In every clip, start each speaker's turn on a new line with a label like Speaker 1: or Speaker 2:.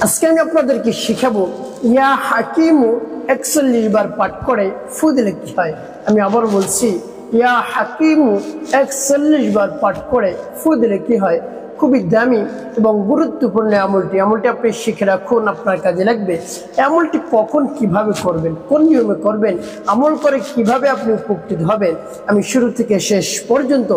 Speaker 1: আজকে আমি আপনাদেরকে শিখাবো ইয়া হাকিমু ৪১ বার পাঠ করে ফু দিলে কি হয়। আমি আবার বলছি, ইয়া হাকিমু ৪১ বার পাঠ করে ফু দিলে কি হয়। খুবই দামি এবং গুরুত্বপূর্ণ আমলটি আপনি শিখে রাখুন, আপনার কাজে লাগবে। আমলটি কখন কিভাবে করবেন, কোন নিয়মে করবেন, আমল করে কিভাবে আপনি উপকৃত হবেন, আমি শুরু থেকে শেষ পর্যন্ত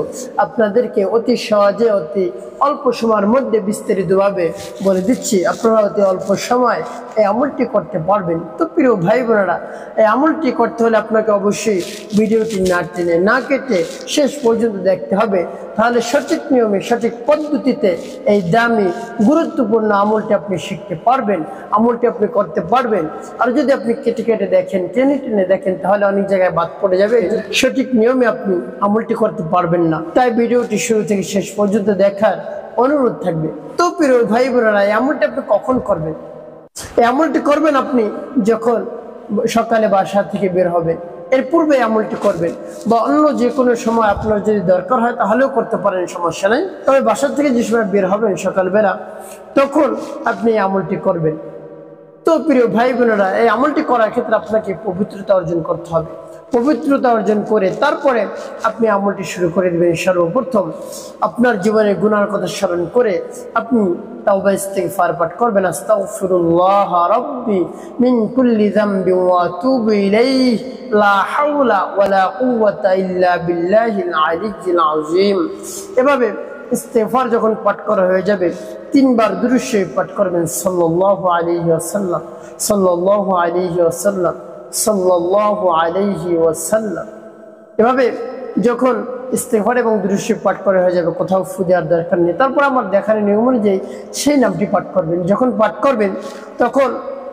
Speaker 1: আপনাদেরকে অতি সহজে অতি অল্প সময়ের মধ্যে বিস্তারিতভাবে বলে দিচ্ছি। আপনারা অতি অল্প সময় এই আমলটি করতে পারবেন। তো প্রিয় ভাই বোনেরা, এই আমলটি করতে হলে আপনাকে অবশ্যই ভিডিওটি না টেনে না কেটে শেষ পর্যন্ত দেখতে হবে, তাহলে সঠিক নিয়মে সঠিক পদ্ধতিতে এই দামি গুরুত্বপূর্ণ আমলটি আপনি শিখতে পারবেন, আমলটি আপনি করতে পারবেন। আর যদি আপনি কেটে কেটে দেখেন, টেনে টেনে দেখেন, তাহলে অনেক জায়গায় বাদ পড়ে যাবে, সঠিক নিয়মে আপনি আমলটি করতে পারবেন না। তাই ভিডিওটি শুরু থেকে শেষ পর্যন্ত দেখার অনুরোধ থাকবে। তো প্রিয় ভাই বোনেরা, এই আমলটি আপনি কখন করবেন? এই আমলটি করবেন আপনি যখন সকালে বাসা থেকে বের হবেন, এর পূর্বে আমলটি করবেন, বা অন্য যে কোনো সময় আপনার যদি দরকার হয় তাহলেও করতে পারেন, সমস্যা নেই। তবে বাসা থেকে যে সময় বের হবেন সকালবেলা, তখন আপনি এই আমলটি করবেন। তো প্রিয় ভাই বোনেরা, এই আমলটি করার ক্ষেত্রে আপনাকে পবিত্রতা অর্জন করতে হবে। পবিত্রতা অর্জন করে তারপরে আপনি আমলটি শুরু করে দেবেন। সর্বপ্রথম আপনার জীবনে গুনার কথা স্মরণ করে আপনি তাওবা ইস্তিগফার পাঠ করবেন। আস্তাগফিরুল্লাহ রাব্বি মিন কুল্লি যামবি ওয়া আতুবু ইলাইহি লা হাওলা ওয়ালা কুওয়াতা ইল্লা বিল্লাহিল আলিয়্যিল আযীম। এভাবে ইস্তিগফার যখন পাঠ করা হয়ে যাবে, ৩ বার দুরূদ শরীফ পাঠ করবেন, সাল্লাল্লাহু আলাইহি ওয়াসাল্লাম, সাল্লাল্লাহু আলাইহি ওয়াসাল্লাম, সাল্লাল্লাহু আলাইহি ওয়াসাল্লাম। এভাবে যখন ইস্তিগফার এবং দুরূদ শরীফ পাঠ করা হয়ে যাবে, কোথাও ফু দেওয়ার দরকার নেই। তারপর আমার দেখার নিয়ম অনুযায়ী সেই নামটি পাঠ করবেন। যখন পাঠ করবেন তখন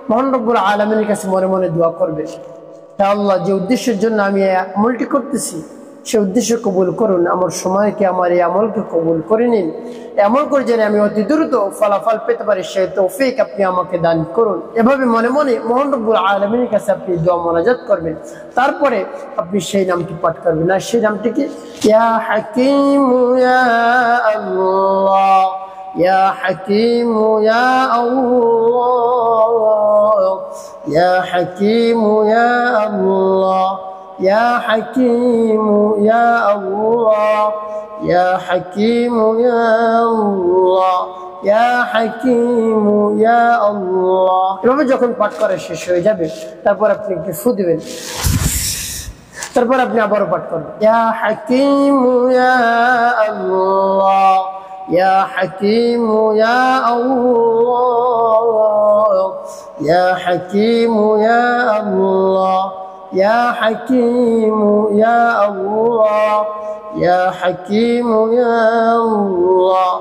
Speaker 1: মহান রব্বুল আলামিনের কাছে মনে মনে দোয়া করবেন, হে আল্লাহ, যে উদ্দেশ্যের জন্য আমি এই আমলটি করতেছি সে উদ্দেশ্য কবুল করুন, আমার সময়কে, আমার এই আমলকে কবুল করে নিন। আমল করে যেন আমি অতি দ্রুত ফলাফল পেতে পারি সে তৌফিক আপনি আমাকে দান করুন। এভাবে মনে মনে মহান রব্বুল আলামিনের কাছে আপনি দোয়া মোনাজাত করবেন। তারপরে আপনি সেই নামটি পাঠ করবেন। আর সেই নামটি কি? ইয়া হাকিম ইয়া আল্লাহ, ইয়া হাকিম ইয়া আল্লাহ, ইয়া হাকিম ইয়া আল্লাহ, يا حكيم يا الله، يا حكيم يا الله، يا حكيم يا الله। এভাবে যখন পাঠ করা শেষ হয়ে যাবে, তারপর আপনি একটু ফু দিবেন। তারপর আপনি আবারও পাঠ করবেন, ইয়া হাকিম ইয়া আল্লাহ, ইয়া হাকিম ইয়া আল্লাহ, ইয়া হাকিম ইয়া আল্লাহ, يا حكيم يا الله، يا حكيم يا الله،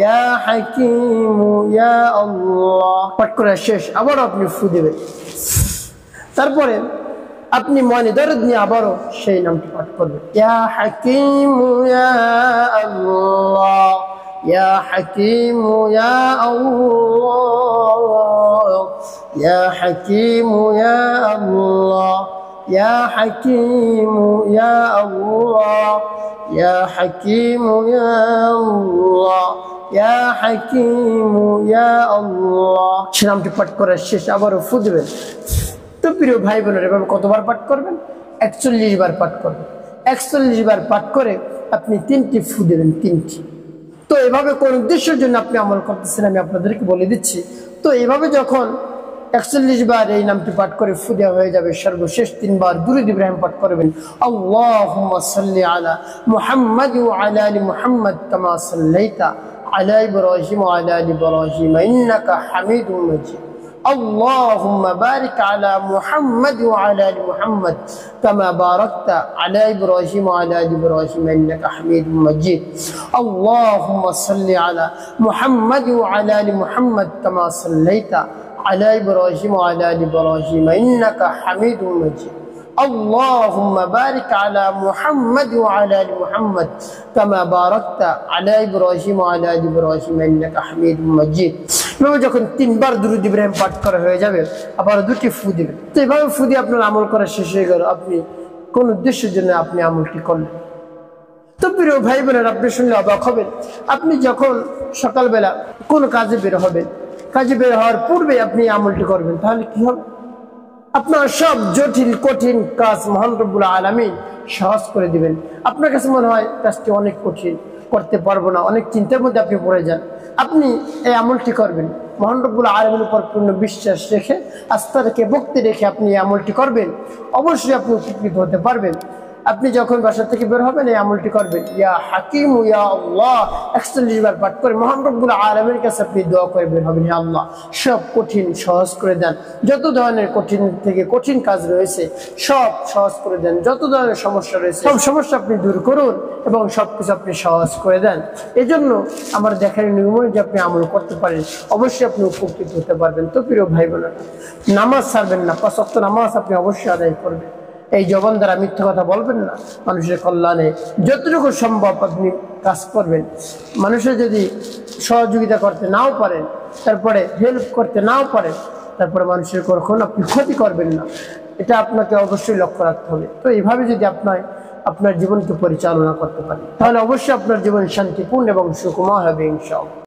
Speaker 1: يا حكيم يا الله। পাঠ করা শেষ, আবার আপনি ফু দিবেন। তারপরে আপনি মনে দরদ নিয়ে আবারও সেই নামটি পাঠ করবেন, ইয়া হাকিম ইয়া আল্লাহ, ইয়া হাকিম ইয়া আল্লাহ, ইয়া হাকিম ইয়া আল্লাহ, يا حكيم يا الله، يا حكيم يا الله، يا حكيم يا الله। সে নামটি পাঠ করার শেষ, আবারও ফু দিবেন। তো প্রিয় ভাই বোনেরা, এভাবে কতবার পাঠ করবেন? ৪১ বার পাঠ করবেন। ৪১ বার পাঠ করে আপনি ৩টি ফু দেবেন, ৩টি। তো এভাবে কোন উদ্দেশ্যের জন্য আপনি আমল করতেছেন আমি আপনাদেরকে বলে দিচ্ছি। তো এভাবে যখন ৪১ বার এই নামটি পাঠ করে ফু দেওয়া হয়ে যাবে, সর্বশেষ ৩ বার দুরূদ ইব্রাহিম পাঠ করবেন, আল্লাহুম্মা সাল্লি আলা মুহাম্মাদ ওয়া আলা আলি মুহাম্মাদ কামা সাল্লাইতা আলা ইব্রাহিম ওয়া আলা আলি ইব্রাহিম ইন্নাকা হামিদুম মাজিদ। اللهم بارك على محمد وعلى ال محمد كما باركت على ابراهيم وعلى ال ابراهيم انك حميد مجيد. اللهم صل على محمد وعلى ال محمد كما صليت على ابراهيم وعلى ال ابراهيم انك حميد مجيد. اللهم بارك على محمد وعلى ال محمد كما باركت على ابراهيم وعلى ال ابراهيم انك حميد مجيد. যখন ৩ বার দুরূদ ইব্রাহিম পাঠ করা হয়ে যাবে, আবার ২টি ফু দিবেন। তো এভাবে ফু দিয়ে আপনার আমল করা শেষ হয়ে গেল। আপনি কোন উদ্দেশ্যের জন্য আপনি আমলটি করলেন? তো প্রিয় ভাই বোনেরা, আপনি শুনলে অবাক হবেন। আপনি যখন সকালবেলা কোনো কাজে বের হবেন, কাজে বের হওয়ার পূর্বে আপনি এই আমলটি করবেন, তাহলে কি হবে? আপনার সব জটিল কঠিন কাজ মহান রব্বুল আলামিন সহজ করে দিবেন। আপনার কাছে মনে হয় কাজটি অনেক কঠিন, করতে পারবো না, অনেক চিন্তার মধ্যে আপনি পড়ে যান, আপনি এই আমলটি করবেন, মহান রব্বুল আলামিনের উপর পূর্ণ বিশ্বাস রেখে, আস্থা রেখে, ভক্তি রেখে আপনি এই আমলটি করবেন, অবশ্যই আপনি উপকৃত হতে পারবেন। আপনি যখন বাসা থেকে বের হবেন এই আমলটি করবেন, ইয়া হাকিম ইয়া আল্লাহ 41 বার পাঠ করে মহান রব্বুল আলামিনের কাছে আপনি দোয়া করে বের হবেন, ইয়া আল্লাহ সব কঠিন সহজ করে দেন, যত ধরনের কঠিন থেকে কঠিন কাজ রয়েছে সব সহজ করে দেন, যত ধরনের সমস্যা রয়েছে সব সমস্যা আপনি দূর করুন এবং সবকিছু আপনি সহজ করে দেন। এজন্য আমার দেখার নিয়ম যে আপনি আমল করতে পারেন, অবশ্যই আপনি উপকৃত হতে পারবেন। তো প্রিয় ভাই বোনেরা, নামাজ ছাড়বেন না, 5 ওয়াক্ত নামাজ আপনি অবশ্যই আদায় করবেন। এই জবান দ্বারা মিথ্যা কথা বলবেন না, মানুষের কল্যাণে যতটুকু সম্ভব আপনি কাজ করবেন। মানুষের যদি সহযোগিতা করতে নাও পারেন, তারপরে হেল্প করতে নাও পারেন, তারপরে মানুষের কখনো আপনি ক্ষতি করবেন না, এটা আপনাকে অবশ্যই লক্ষ্য রাখতে হবে। তো এইভাবে যদি আপনার জীবনকে পরিচালনা করতে পারেন, তাহলে অবশ্যই আপনার জীবন শান্তিপূর্ণ এবং সুখময় হবে ইনশাআল্লাহ।